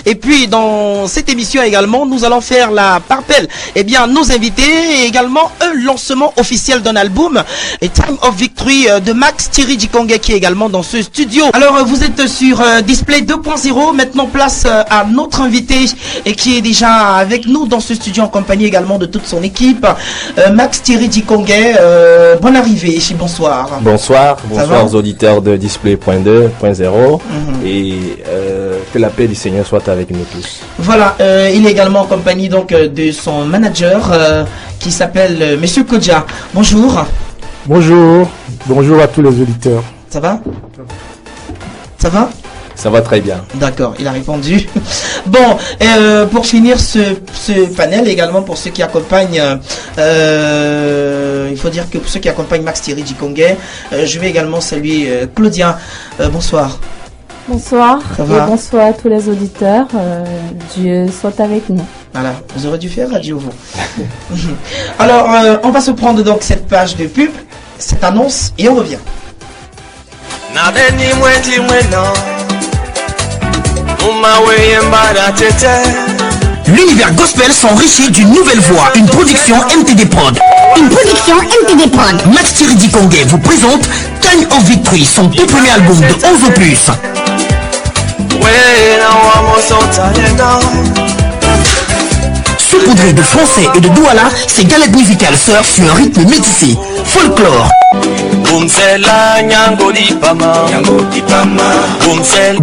Et puis dans cette émission également, nous allons faire la parpelle, nos invités et également un lancement officiel d'un album, et Time of Victory de Max Thierry Dikongue qui est également dans ce studio. Alors vous êtes sur Display 2.0, maintenant place à notre invité et qui est déjà avec nous dans ce studio en compagnie également de toute son équipe, Max Thierry Dikongue. Bonne arrivée, bonsoir. Bonsoir aux auditeurs de Display.2.0 et que la paix du Seigneur soit avec nous tous. Voilà, il est également en compagnie donc de son manager qui s'appelle Monsieur Kodja. Bonjour. Bonjour à tous les auditeurs. Ça va? Ça va? Ça va très bien. D'accord, il a répondu. Bon, pour finir ce panel également pour ceux qui accompagnent, il faut dire que pour ceux qui accompagnent Max Thierry Dikongue, je vais également saluer Claudia. Bonsoir. Bonsoir et bonsoir à tous les auditeurs. Dieu soit avec nous. Voilà, vous aurez dû faire radio vous. Alors, on va se prendre donc cette page de pub, cette annonce et on revient. L'univers gospel s'enrichit d'une nouvelle voix, une production MTD Prod. Max Thierry Dikongue vous présente Time of Victory, son tout premier album de 11 opus. Saupoudré de français et de douala, ces galettes musicales surfent sur un rythme métissé, folklore,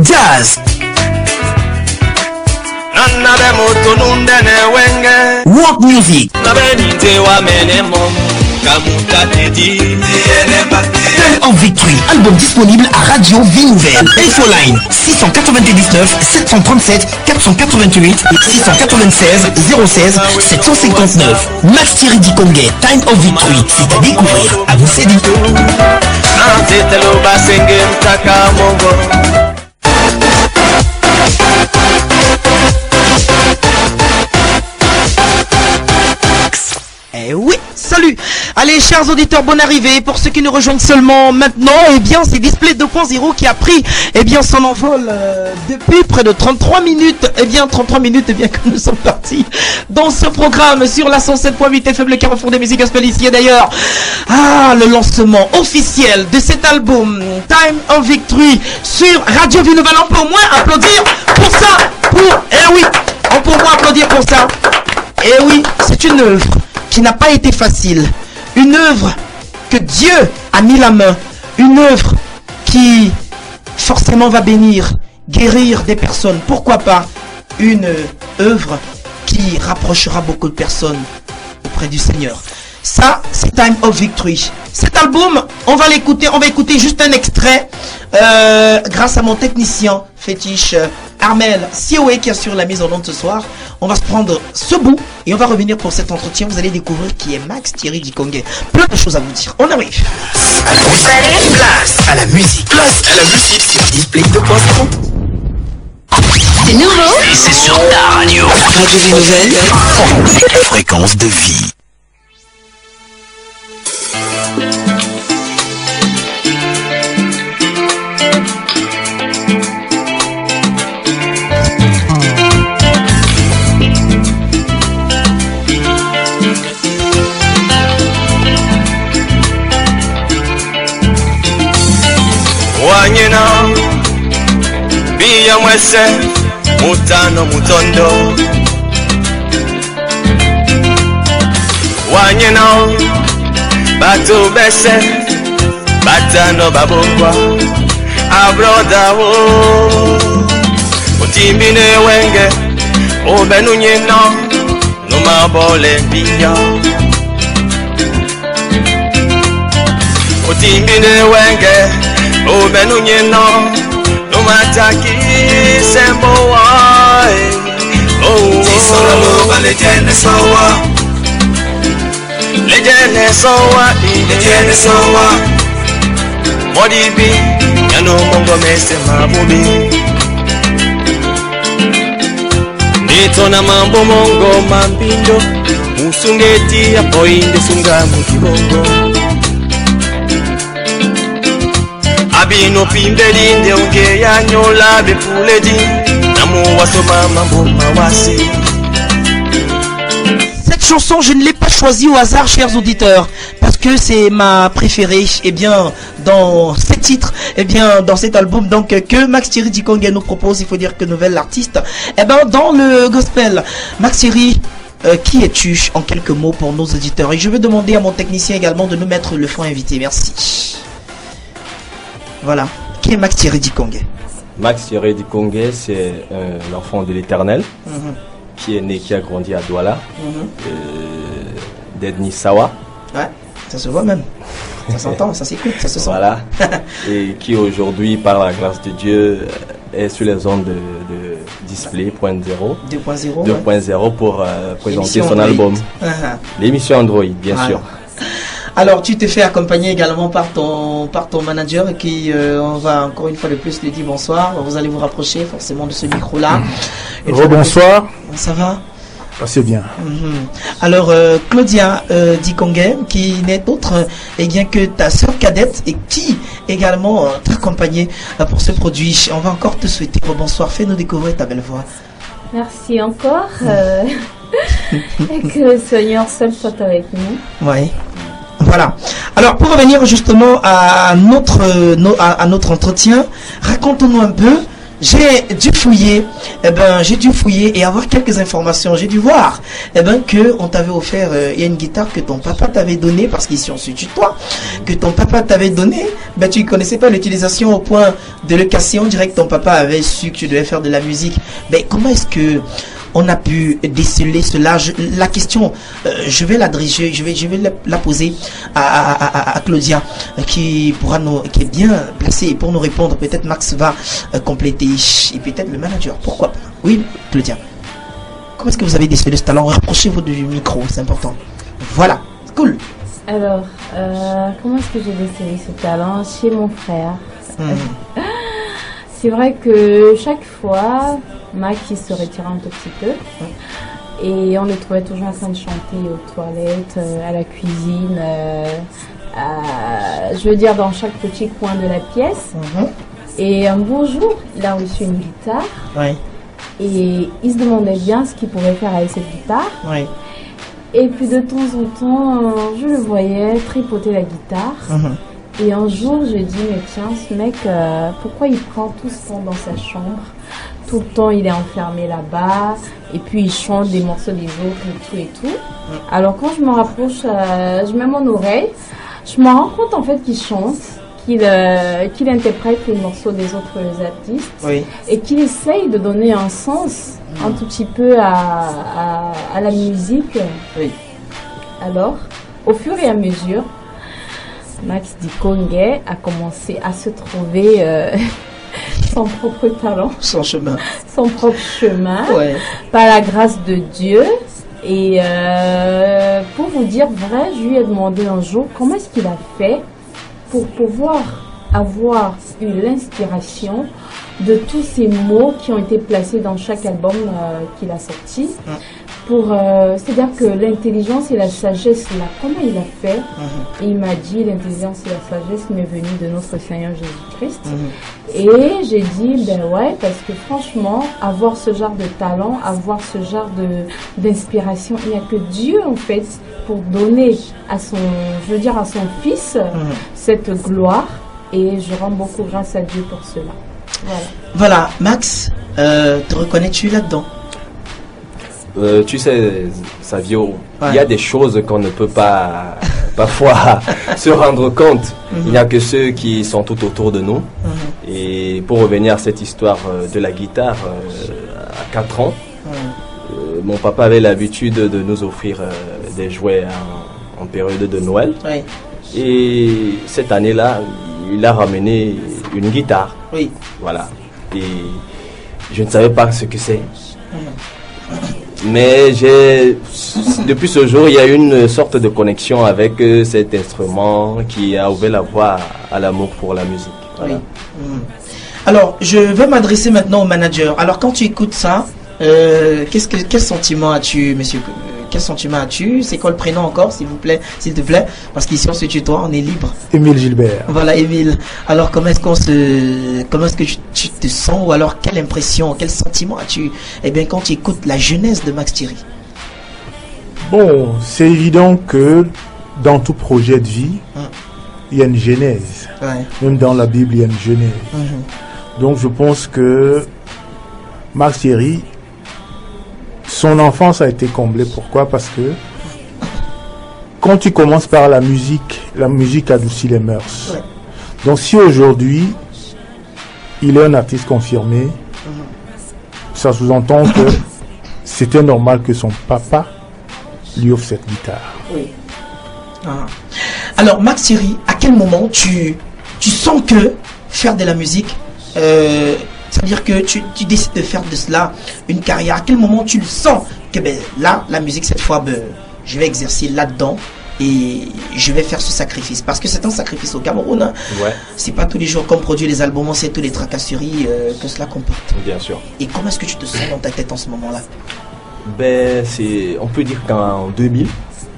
jazz, world music. Time of Victory, album disponible à Radio Vie Nouvelle. Infoline 699 737 488 696 016 759. Max Thierry Dikongue, Time of Victory, c'est à découvrir, à vous céder. Eh oui, salut. Allez, chers auditeurs, bonne arrivée. Pour ceux qui nous rejoignent seulement maintenant, c'est Display 2.0 qui a pris, son envol depuis près de 33 minutes. 33 minutes, que nous sommes partis dans ce programme sur la 107.8 FM, le carrefour des musiques gospel ici. Et d'ailleurs, le lancement officiel de cet album, Time of Victory, sur Radio Vie Nouvelle. On peut au moins applaudir pour ça. On peut au moins applaudir pour ça. Et oui, c'est une œuvre qui n'a pas été facile, une œuvre que Dieu a mis la main, une œuvre qui forcément va bénir, guérir des personnes, pourquoi pas une œuvre qui rapprochera beaucoup de personnes auprès du Seigneur. Ça, c'est Time of Victory. Cet album, on va écouter juste un extrait grâce à mon technicien fétiche Armel Sioé qui assure la mise en onde ce soir. On va se prendre ce bout et on va revenir pour cet entretien. Vous allez découvrir qui est Max Thierry Dikongue. Plein de choses à vous dire. On arrive. Place à la musique sur Display 2.0. C'est nouveau. Et c'est sur ta radio. Radio Vie Nouvelle. Fréquence de vie. Wanyena Biya mwese Mutano mutondo Wanyena Batu bese Batano babokwa Abroda wo Utimbine wenge Obenu nyena Numa bole biya Utimbine wenge Obenu nyena Numataki sembo wai Tisora loba lejene sowa Lejene sowa Modibi Yano mongo mese mabubi Nito na mambo mongo mambindo Musungeti ya poinde sunga mukibongo Abino pimbe linde unge ya nyola bepuledi Na Bulamu wasoma mambo mawasi. Cette chanson, je ne l'ai pas choisie au hasard, chers auditeurs, parce que c'est ma préférée. Et bien, dans ces titres, et bien, dans cet album, donc que Max Thierry Dikongué nous propose, il faut dire que nouvel artiste. Et bien, dans le gospel, Max Thierry, qui es-tu en quelques mots pour nos auditeurs? Et je vais demander à mon technicien également de nous mettre le fond invité. Merci. Voilà. Qui est Max Thierry Dikongué? Max Thierry Dikongué, c'est un enfant de l'Éternel. Qui est né, qui a grandi à Douala, d'Edni Sawa. Ouais, ça se voit même. Ça s'entend, ça s'écoute, ça se sent. Voilà. Et qui aujourd'hui, par la grâce de Dieu, est sur les ondes de Display.0 2.0 pour présenter son album. L'émission Android, bien sûr. Alors, tu te fais accompagner également par ton manager qui, on va encore une fois de plus lui dire bonsoir. Vous allez vous rapprocher forcément de ce micro-là. Rebonsoir. Ça va? C'est bien. Alors, Claudia Dikongué, qui n'est autre bien que ta sœur cadette et qui également t'a accompagné pour ce produit. On va encore te souhaiter bonsoir. Fais-nous découvrir ta belle voix. Merci encore. Et que le Seigneur seul soit avec nous. Oui. Voilà. Alors, pour revenir justement à notre entretien, raconte-nous un peu. J'ai dû fouiller et avoir quelques informations. J'ai dû voir, que on t'avait offert, il y a une guitare que ton papa t'avait donnée, parce qu'ici on se tutoie, que ton papa t'avait donnée, tu ne connaissais pas l'utilisation au point de le casser. On dirait que ton papa avait su que tu devais faire de la musique. Comment est-ce que on a pu déceler cela? La question, je vais l'adresser, je vais la poser à Claudia, qui est bien placée pour nous répondre. Peut-être Max va compléter, et peut-être le manager. Pourquoi pas? Oui, Claudia. Comment est-ce que vous avez décelé ce talent? Rapprochez-vous du micro, c'est important. Voilà, cool. Alors, comment est-ce que j'ai décelé ce talent? Chez mon frère. C'est vrai que chaque fois, Max se retirait un tout petit peu et on le trouvait toujours en train de chanter aux toilettes, à la cuisine, je veux dire dans chaque petit coin de la pièce. Et un beau jour, il a reçu une guitare et il se demandait bien ce qu'il pourrait faire avec cette guitare. Et puis de temps en temps, je le voyais tripoter la guitare. Et un jour, je dis, mais tiens, ce mec, pourquoi il prend tout ce temps dans sa chambre? Tout le temps, il est enfermé là-bas. Et puis, il chante des morceaux des autres et tout. Alors, quand je me rapproche, je mets mon oreille. Je me rends compte, en fait, qu'il chante, qu'il interprète les morceaux des autres artistes. Et qu'il essaye de donner un sens, un tout petit peu à la musique. Alors, au fur et à mesure, Max Dikongué a commencé à se trouver son propre talent, son propre chemin, par la grâce de Dieu. Et pour vous dire vrai, je lui ai demandé un jour comment est-ce qu'il a fait pour pouvoir avoir eu l'inspiration de tous ces mots qui ont été placés dans chaque album qu'il a sorti. C'est-à-dire que l'intelligence et la sagesse, là, comment il a fait? Et il m'a dit, l'intelligence et la sagesse m'est venue de notre Seigneur Jésus-Christ. Et j'ai dit, parce que franchement, avoir ce genre de talent, avoir ce genre d'inspiration, il n'y a que Dieu, en fait, pour donner à son fils cette gloire. Et je rends beaucoup grâce à Dieu pour cela. Voilà, Max, te reconnais-tu là-dedans? Tu sais, Savio, il y a des choses qu'on ne peut pas parfois se rendre compte. Il n'y a que ceux qui sont tout autour de nous. Et pour revenir à cette histoire de la guitare, à 4 ans, mon papa avait l'habitude de nous offrir des jouets en période de Noël. Et cette année-là, il a ramené une guitare. Voilà. Et je ne savais pas ce que c'est. Mais depuis ce jour, il y a une sorte de connexion avec cet instrument qui a ouvert la voie à l'amour pour la musique. Voilà. Alors, je vais m'adresser maintenant au manager. Alors, quand tu écoutes ça, quel sentiment as-tu, monsieur quel sentiment as-tu? C'est quoi le prénom encore, s'il te plaît? Parce qu'ici on se tutoie, on est libre. Émile Gilbert. Voilà, Émile. Alors comment est-ce que tu te sens, ou alors quelle impression, quel sentiment as-tu, quand tu écoutes la jeunesse de Max Thierry? Bon, c'est évident que dans tout projet de vie, il y a une genèse. Ouais. Même dans la Bible, il y a une genèse. Donc je pense que Max Thierry, son enfance a été comblée. Pourquoi? Parce que quand tu commences par la musique adoucit les mœurs. Ouais. Donc si aujourd'hui, il est un artiste confirmé, ça sous-entend que c'était normal que son papa lui offre cette guitare. Oui. Ah. Alors Max Thierry, à quel moment tu sens que faire de la musique, c'est-à-dire que tu décides de faire de cela une carrière, à quel moment tu le sens que là, la musique cette fois, je vais exercer là-dedans et je vais faire ce sacrifice, parce que c'est un sacrifice au Cameroun, hein. Ouais. C'est pas tous les jours qu'on produit les albums, c'est tous les tracasseries que cela comporte. Bien sûr. Et comment est-ce que tu te sens dans ta tête en ce moment-là? On peut dire qu'en 2000,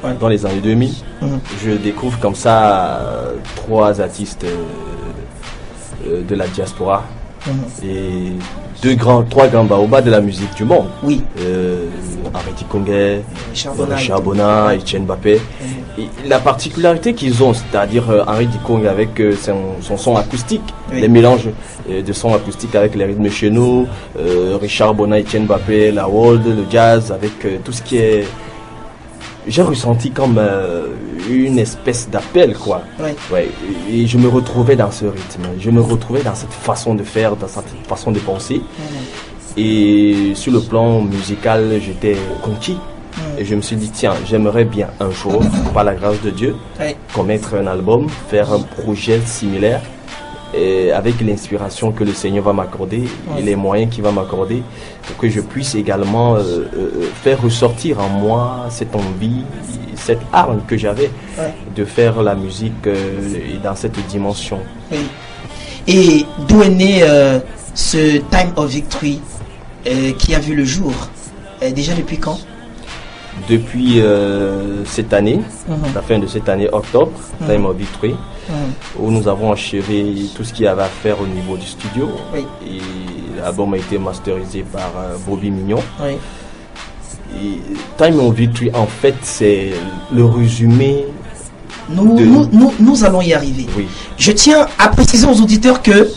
ouais, dans les années 2000, je découvre comme ça 3 artistes de la diaspora et 3 grands baobas de la musique du monde. Oui. Henri Dikongé, Richard Bona, Etienne Mbappé. Et la particularité qu'ils ont, c'est-à-dire Henri Dikongé avec son son acoustique, les mélanges de son acoustique avec les rythmes chez nous, Richard Bona, Etienne Mbappé, la world, le jazz, avec tout ce qui est... J'ai ressenti comme une espèce d'appel, quoi. Ouais. Ouais. Et je me retrouvais dans ce rythme, je me retrouvais dans cette façon de faire, dans cette façon de penser. Et sur le plan musical, j'étais conquis. Et je me suis dit, tiens, j'aimerais bien un jour, par la grâce de Dieu, commettre un album, faire un projet similaire, et avec l'inspiration que le Seigneur va m'accorder et les moyens qu'il va m'accorder, pour que je puisse également faire ressortir en moi cette envie, cette arme que j'avais de faire la musique dans cette dimension. Oui. Et d'où est né ce Time of Victory qui a vu le jour? Déjà depuis quand? Depuis cette année, la fin de cette année, octobre, Time of Victory, où nous avons achevé tout ce qu'il y avait à faire au niveau du studio. Oui. Et l'album a été masterisé par Bobby Mignon. Oui. Et Time of Victory, en fait, c'est le résumé. Nous allons y arriver. Oui. Je tiens à préciser aux auditeurs que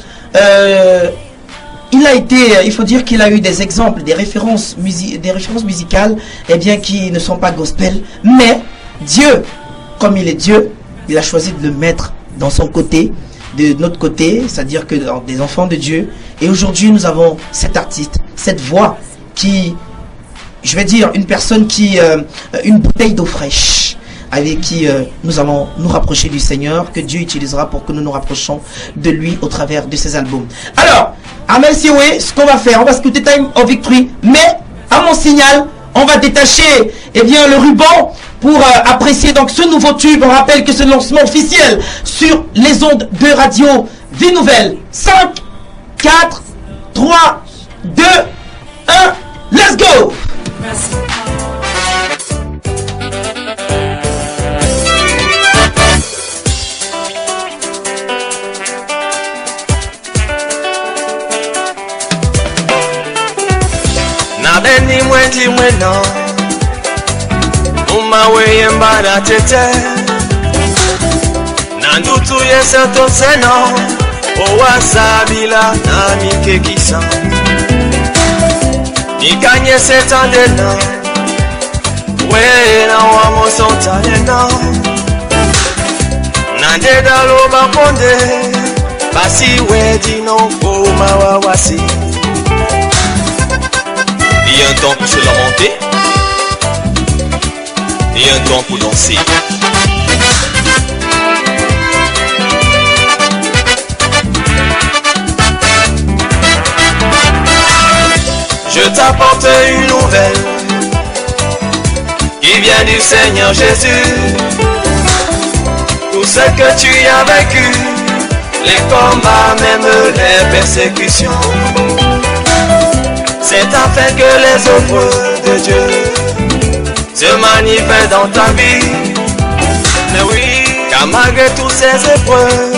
il faut dire qu'il a eu des exemples, des références musicales, qui ne sont pas gospel, mais Dieu, comme il est Dieu, il a choisi de le mettre dans son côté, de notre côté, c'est-à-dire que des enfants de Dieu. Et aujourd'hui, nous avons cet artiste, cette voix qui, je vais dire, une personne qui, une bouteille d'eau fraîche, avec qui nous allons nous rapprocher du Seigneur, que Dieu utilisera pour que nous nous rapprochions de lui au travers de ses albums. Alors, Amel Siwe, ce qu'on va faire, on va écouter Time of Victory, mais à mon signal, on va détacher le ruban pour apprécier donc ce nouveau tube. On rappelle que c'est le lancement officiel sur les ondes de radio Vie Nouvelle. 5, 4, 3, 2, 1, let's go! Merci. Beni mweti mweno Umawe yembara tete Nandutu yeseto seno Owasabila na mikekisa Nikanye setandena Wena wamo sontanena Nandeda loba ponde Basi wedino umawawasi. Il y a un temps pour se lamenter et un temps pour danser. Je t'apporte une nouvelle qui vient du Seigneur Jésus. Tout ce que tu as vécu, les combats, même les persécutions, c'est afin que les œuvres de Dieu se se manifeste dans ta vie. Mais oui, car malgré toutes ces épreuves,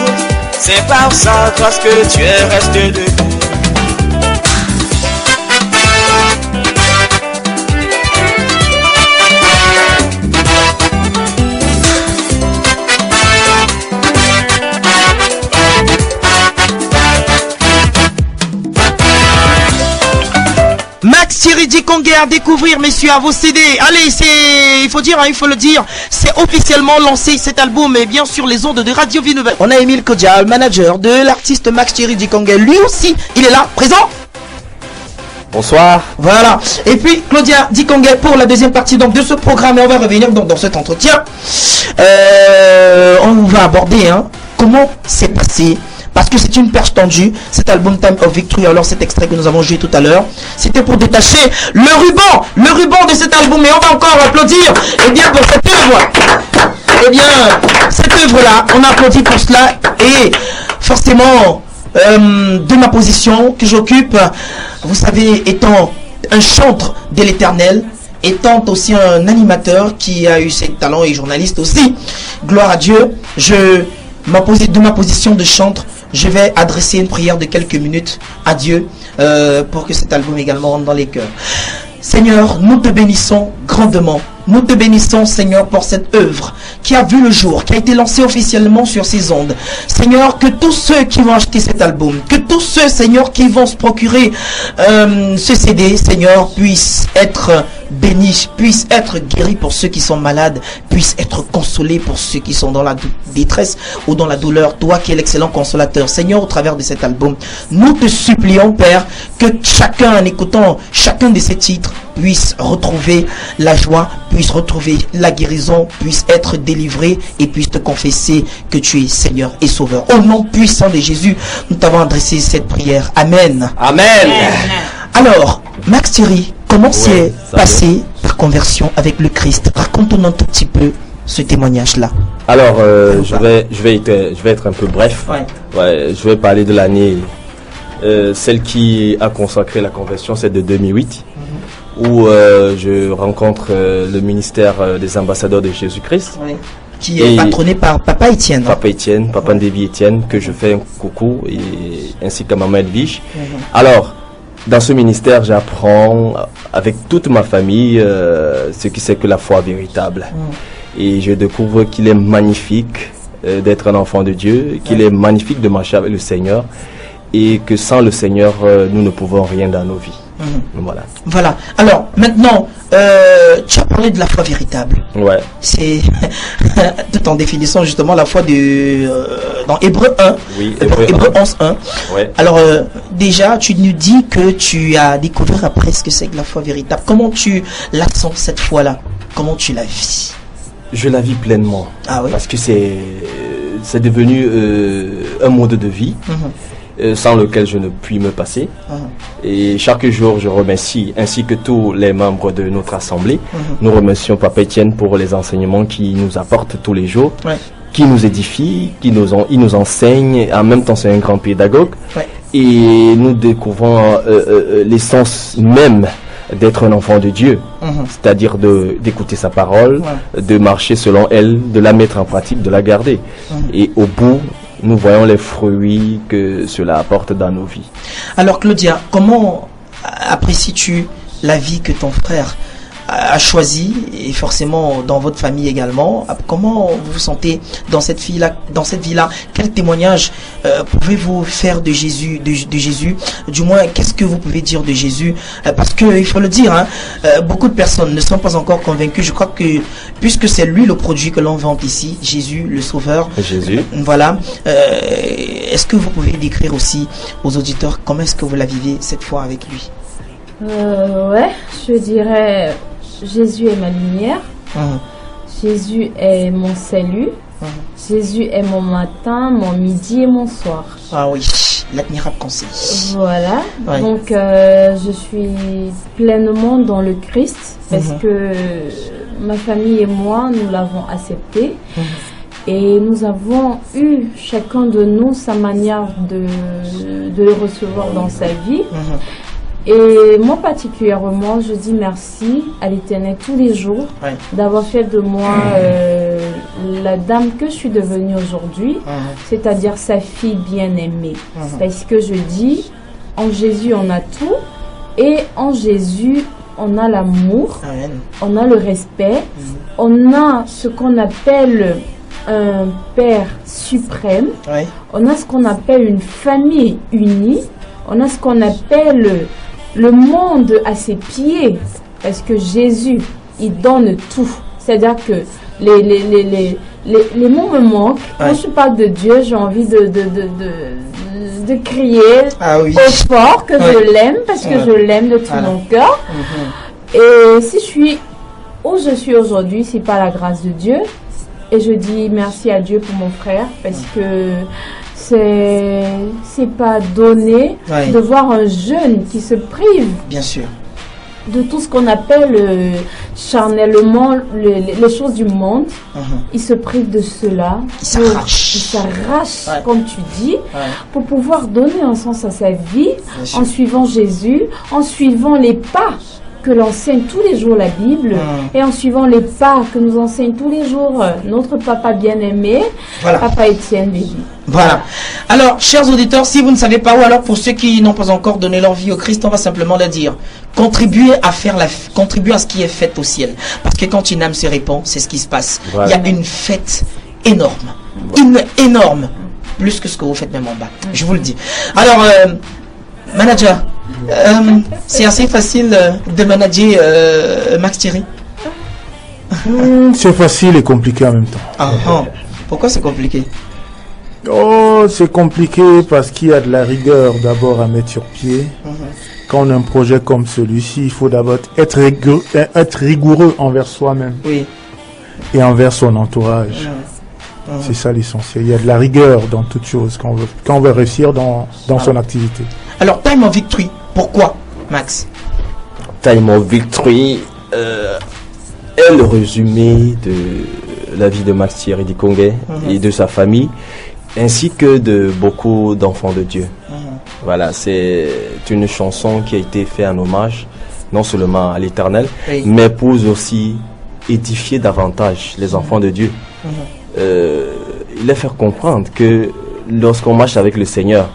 c'est par sa grâce que tu es resté debout. Max Thierry Dikongé à découvrir, messieurs, à vos CD. Allez, il faut dire, hein, il faut le dire, c'est officiellement lancé cet album, et bien sûr les ondes de Radio Vie Nouvelle. On a Émile Kodia, le manager de l'artiste Max Thierry Dikongé. Lui aussi, il est là, présent. Bonsoir. Voilà. Et puis Claudia Dikongé pour la deuxième partie donc de ce programme. Et on va revenir donc dans cet entretien. On va aborder comment c'est passé. Parce que c'est une perche tendue, cet album Time of Victory. Alors cet extrait que nous avons joué tout à l'heure, c'était pour détacher le ruban de cet album. Et on va encore applaudir, et bien pour cette œuvre. Et bien, cette œuvre-là, on applaudit pour cela. Et forcément, de ma position que j'occupe, vous savez, étant un chantre de l'Éternel, étant aussi un animateur qui a eu ses talents et journaliste aussi, gloire à Dieu, de ma position de chantre, je vais adresser une prière de quelques minutes à Dieu pour que cet album également rentre dans les cœurs. Seigneur, nous te bénissons grandement. Nous te bénissons, Seigneur, pour cette œuvre qui a vu le jour, qui a été lancée officiellement sur ces ondes. Seigneur, que tous ceux qui vont acheter cet album, que tous ceux, Seigneur, qui vont se procurer ce CD, Seigneur, puissent être bénis, puissent être guéris pour ceux qui sont malades, puissent être consolés pour ceux qui sont dans la détresse ou dans la douleur. Toi qui es l'excellent consolateur, Seigneur, au travers de cet album, nous te supplions, Père, que chacun, en écoutant chacun de ces titres, puisse retrouver la joie, puisse retrouver la guérison, puisse être délivré et puisse te confesser que tu es Seigneur et Sauveur. Au nom puissant de Jésus, nous t'avons adressé cette prière. Amen. Amen. Alors, Max Thierry, comment s'est passé ta conversion avec le Christ? Raconte-nous un tout petit peu ce témoignage-là. Alors, je vais être un peu bref. Ouais, je vais parler de l'année. Celle qui a consacré la conversion, c'est de 2008. Où je rencontre le ministère des ambassadeurs de Jésus-Christ. Oui. Qui est patronné par Papa Étienne. Papa Étienne, Papa Ndévi Étienne, que je fais un coucou, ainsi qu'à Maman Edwige. Alors, dans ce ministère, j'apprends avec toute ma famille ce qui c'est que la foi véritable. Et je découvre qu'il est magnifique d'être un enfant de Dieu, qu'il est magnifique de marcher avec le Seigneur, et que sans le Seigneur, nous ne pouvons rien dans nos vies. Voilà. Alors, maintenant, tu as parlé de la foi véritable. Ouais. C'est tout en définissant justement la foi dans Hébreux 1. Oui, Hébreux 11.1. Ouais. Alors, déjà, tu nous dis que tu as découvert après ce que c'est que la foi véritable. Comment tu la sens, cette foi-là? Comment tu la vis? Je la vis pleinement. Ah oui? Parce que c'est devenu un mode de vie. Sans lequel je ne puis me passer. Et chaque jour, je remercie, ainsi que tous les membres de notre assemblée. Nous remercions Papa Étienne pour les enseignements qu'il nous apporte tous les jours, qui nous édifie, il nous enseigne. En même temps, c'est un grand pédagogue. Et nous découvrons l'essence même d'être un enfant de Dieu, c'est-à-dire d'écouter sa parole, de marcher selon elle, de la mettre en pratique, de la garder. Et au bout, nous voyons les fruits que cela apporte dans nos vies. Alors Claudia, comment apprécies-tu la vie que ton frère a choisie, et forcément dans votre famille également? Comment vous vous sentez dans cette vie-là? Quel témoignage pouvez-vous faire de Jésus, de Jésus? Du moins, qu'est-ce que vous pouvez dire de Jésus? Parce que il faut le dire, beaucoup de personnes ne sont pas encore convaincues. Je crois que puisque c'est lui le produit que l'on vend ici, Jésus, le Sauveur. Jésus. Voilà. Est-ce que vous pouvez décrire aussi aux auditeurs comment est-ce que vous la vivez cette fois avec lui? Ouais, je dirais Jésus est ma lumière. Jésus est mon salut. Jésus est mon matin, mon midi et mon soir. Ah oui, l'admirable conseil. Voilà. Donc je suis pleinement dans le Christ parce que ma famille et moi, nous l'avons accepté. Et nous avons eu chacun de nous sa manière de le recevoir dans sa vie. Et moi particulièrement, je dis merci à l'Éternel tous les jours d'avoir fait de moi la dame que je suis devenue aujourd'hui, c'est-à-dire sa fille bien-aimée. Parce que je dis, en Jésus on a tout, et en Jésus on a l'amour, on a le respect, on a ce qu'on appelle un Père suprême, on a ce qu'on appelle une famille unie, on a ce qu'on appelle le monde à ses pieds, parce que Jésus, il donne tout. C'est-à-dire que les mots me manquent. Quand je parle de Dieu, j'ai envie de crier au fort que je l'aime, parce que je l'aime de tout mon cœur. Et si je suis où je suis aujourd'hui, c'est pas la grâce de Dieu. Et je dis merci à Dieu pour mon frère, parce que c'est pas donné de voir un jeune qui se prive, bien sûr, de tout ce qu'on appelle charnellement les choses du monde. Il se prive de cela, il s'arrache comme tu dis, pour pouvoir donner un sens à sa vie, en suivant Jésus, en suivant les pas que l'enseigne tous les jours la Bible, et en suivant les pas que nous enseigne tous les jours notre papa bien-aimé, papa Étienne Bébi. Voilà. Alors, chers auditeurs, si vous ne savez pas, ou alors pour ceux qui n'ont pas encore donné leur vie au Christ, on va simplement le dire. Contribuez à ce qui est fait au ciel. Parce que quand une âme se répand, c'est ce qui se passe. Il y a une fête énorme. Énorme. Plus que ce que vous faites même en bas. Je vous le dis. Alors, manager, c'est assez facile de manager Max Thierry. C'est facile et compliqué en même temps. Pourquoi c'est compliqué? C'est compliqué parce qu'il y a de la rigueur d'abord à mettre sur pied. Quand on a un projet comme celui-ci, il faut d'abord être rigoureux envers soi-même et envers son entourage. C'est ça l'essentiel. Il y a de la rigueur dans toute chose quand on veut réussir dans son activité. Alors, Time of Victory, pourquoi, Max? Time of Victory est le résumé de la vie de Max Thierry Dikongué et de sa famille, ainsi que de beaucoup d'enfants de Dieu. Voilà, c'est une chanson qui a été faite en hommage, non seulement à l'Éternel, mais pour aussi édifier davantage les enfants de Dieu. Il est faire comprendre que lorsqu'on marche avec le Seigneur,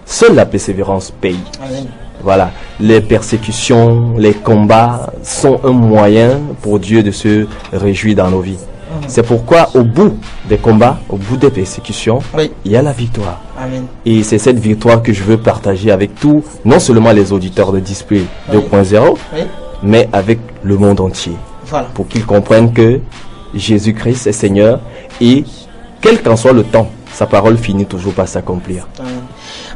seule la persévérance paye. Amen. Voilà, les persécutions, les combats sont un moyen pour Dieu de se réjouir dans nos vies. C'est pourquoi au bout des combats, au bout des persécutions, il y a la victoire. Amen. Et c'est cette victoire que je veux partager avec tous, non seulement les auditeurs de Display 2.0, mais avec le monde entier. Voilà. Pour qu'ils comprennent que Jésus-Christ est Seigneur et quel qu'en soit le temps, sa parole finit toujours par s'accomplir.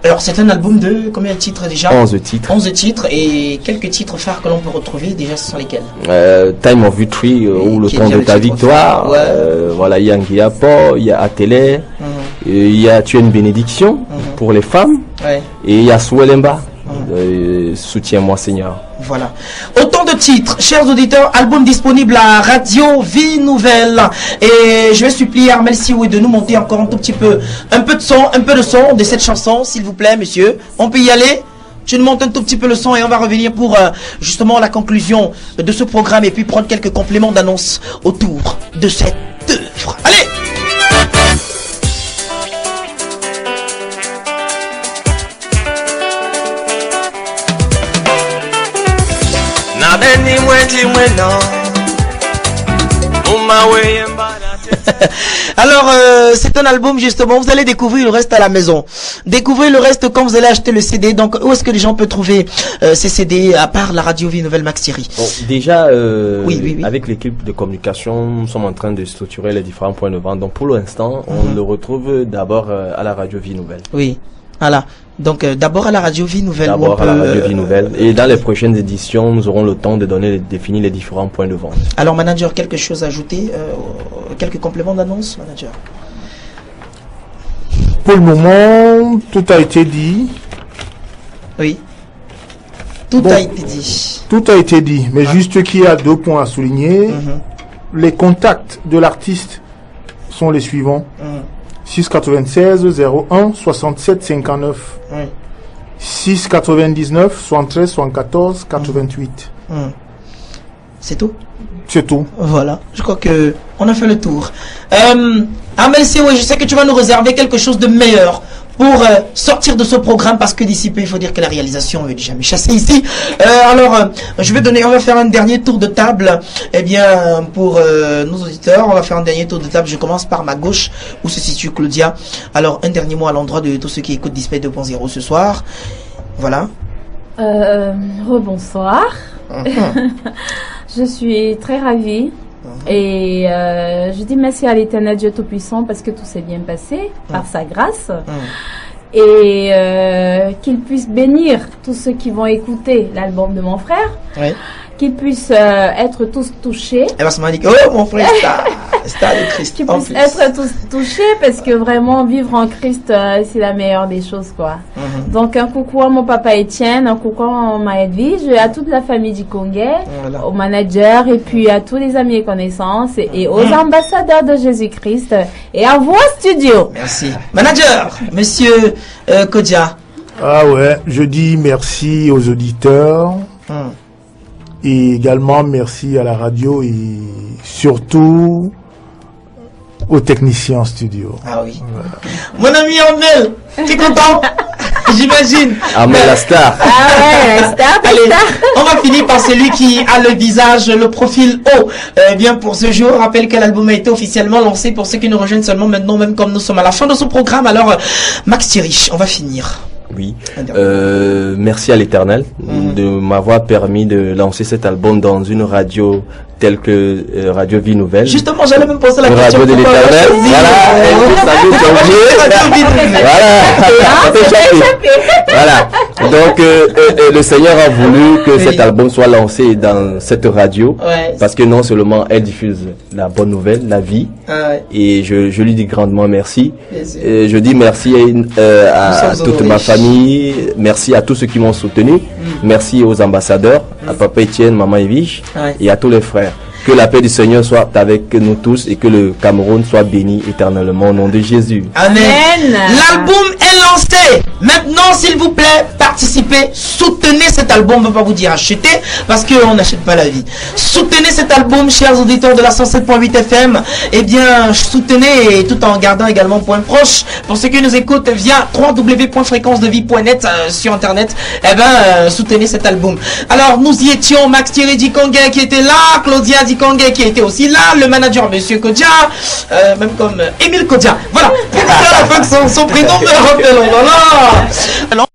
Alors, c'est un album de combien de titres déjà? 11 titres. 11 titres, et quelques titres phares que l'on peut retrouver, déjà, ce sont lesquels? Time of Victory, ou le temps de ta victoire. Voilà, il y a Nguiapo, il y a Atélé, il y a Tu es une bénédiction pour les femmes, et il y a Souelemba, Soutiens-moi Seigneur. Voilà. Autant de titres, chers auditeurs, album disponible à Radio Vie Nouvelle. Et je vais supplier Armel Sioui de nous monter encore un tout petit peu, un peu de son de cette chanson, s'il vous plaît, monsieur. On peut y aller? Je nous monte un tout petit peu le son et on va revenir pour justement la conclusion de ce programme et puis prendre quelques compléments d'annonce autour de cette œuvre. Allez! Alors, c'est un album justement, vous allez découvrir le reste à la maison. Découvrez le reste quand vous allez acheter le CD. Donc, où est-ce que les gens peuvent trouver ces CD à part la Radio Vie Nouvelle Max Thierry? Bon, déjà, avec l'équipe de communication, nous sommes en train de structurer les différents points de vente. Donc, pour l'instant, on le retrouve d'abord à la Radio Vie Nouvelle. Oui, voilà. Donc d'abord à la Radio Vie Nouvelle. D'abord à la Radio Vie Nouvelle. Et dans les prochaines éditions, nous aurons le temps de définir les différents points de vente. Alors manager, quelque chose à ajouter? Quelques compléments d'annonce, manager? Pour le moment, tout a été dit. Oui. Tout a été dit. Tout a été dit. Mais juste qu'il y a 2 points à souligner. Les contacts de l'artiste sont les suivants. 696 01 67 59. 6 99 73 74 88. C'est tout? C'est tout. Voilà, je crois que on a fait le tour. Amel Sewe, je sais que tu vas nous réserver quelque chose de meilleur pour sortir de ce programme, parce que d'ici peu, il faut dire que la réalisation veut déjà me chasser ici. Alors, on va faire un dernier tour de table. Eh bien, pour nos auditeurs, on va faire un dernier tour de table. Je commence par ma gauche, où se situe Claudia. Alors, un dernier mot à l'endroit de tous ceux qui écoutent Display 2.0 ce soir. Voilà. Rebonsoir. Je suis très ravie. Et je dis merci à l'Éternel Dieu Tout-Puissant parce que tout s'est bien passé par sa grâce. Et qu'il puisse bénir tous ceux qui vont écouter l'album de mon frère. Qu'ils puissent être tous touchés. Et parce m'a dit que, oh mon frère, Star de Christ. Qu'ils puissent être tous touchés parce que vraiment vivre en Christ, c'est la meilleure des choses, quoi. Donc un coucou à mon papa Étienne, un coucou à ma Edwige, à toute la famille du Conguet, au manager et puis à tous les amis et connaissances et aux ambassadeurs de Jésus-Christ et à vos studios. Merci. Manager, monsieur Kodia. Ah ouais, je dis merci aux auditeurs. Et également merci à la radio et surtout aux techniciens en studio. Ah oui. Voilà. Mon ami Amel, tu es content? J'imagine. Amel la star. Ah ouais, la star. Allez, on va finir par celui qui a le visage, le profil haut. Bien pour ce jour, je rappelle que l'album a été officiellement lancé pour ceux qui nous rejoignent seulement maintenant, même comme nous sommes à la fin de ce programme. Alors, Max Thierry, on va finir. Oui, merci à l'Éternel de m'avoir permis de lancer cet album dans une radio telle que Radio Vie Nouvelle. Justement, j'allais même poser la question. Radio de l'Éternel. Voilà. Donc, le Seigneur a voulu que cet album soit lancé dans cette radio, parce que non seulement elle diffuse la bonne nouvelle, la vie, et je lui dis grandement merci. Et je dis merci à toute ma famille, merci à tous ceux qui m'ont soutenu, merci aux ambassadeurs, à Papa Etienne, Maman Evige, et à tous les frères. Que la paix du Seigneur soit avec nous tous et que le Cameroun soit béni éternellement au nom de Jésus. Amen. L'album est lancé. Maintenant, s'il vous plaît, participez, soutenez cet album. On ne va pas vous dire acheter parce qu'on n'achète pas la vie. Soutenez cet album, chers auditeurs de la 107.8 FM. Eh bien, soutenez tout en gardant également point proche. Pour ceux qui nous écoutent via www.fréquencedevie.net sur Internet, eh bien, soutenez cet album. Alors, nous y étions, Max Thierry Dikongue qui était là, Claudia Dikongue qui était aussi là, le manager Monsieur Kodia, même comme Émile Kodia. Voilà, à la fin de son prénom me rappelle. Alors,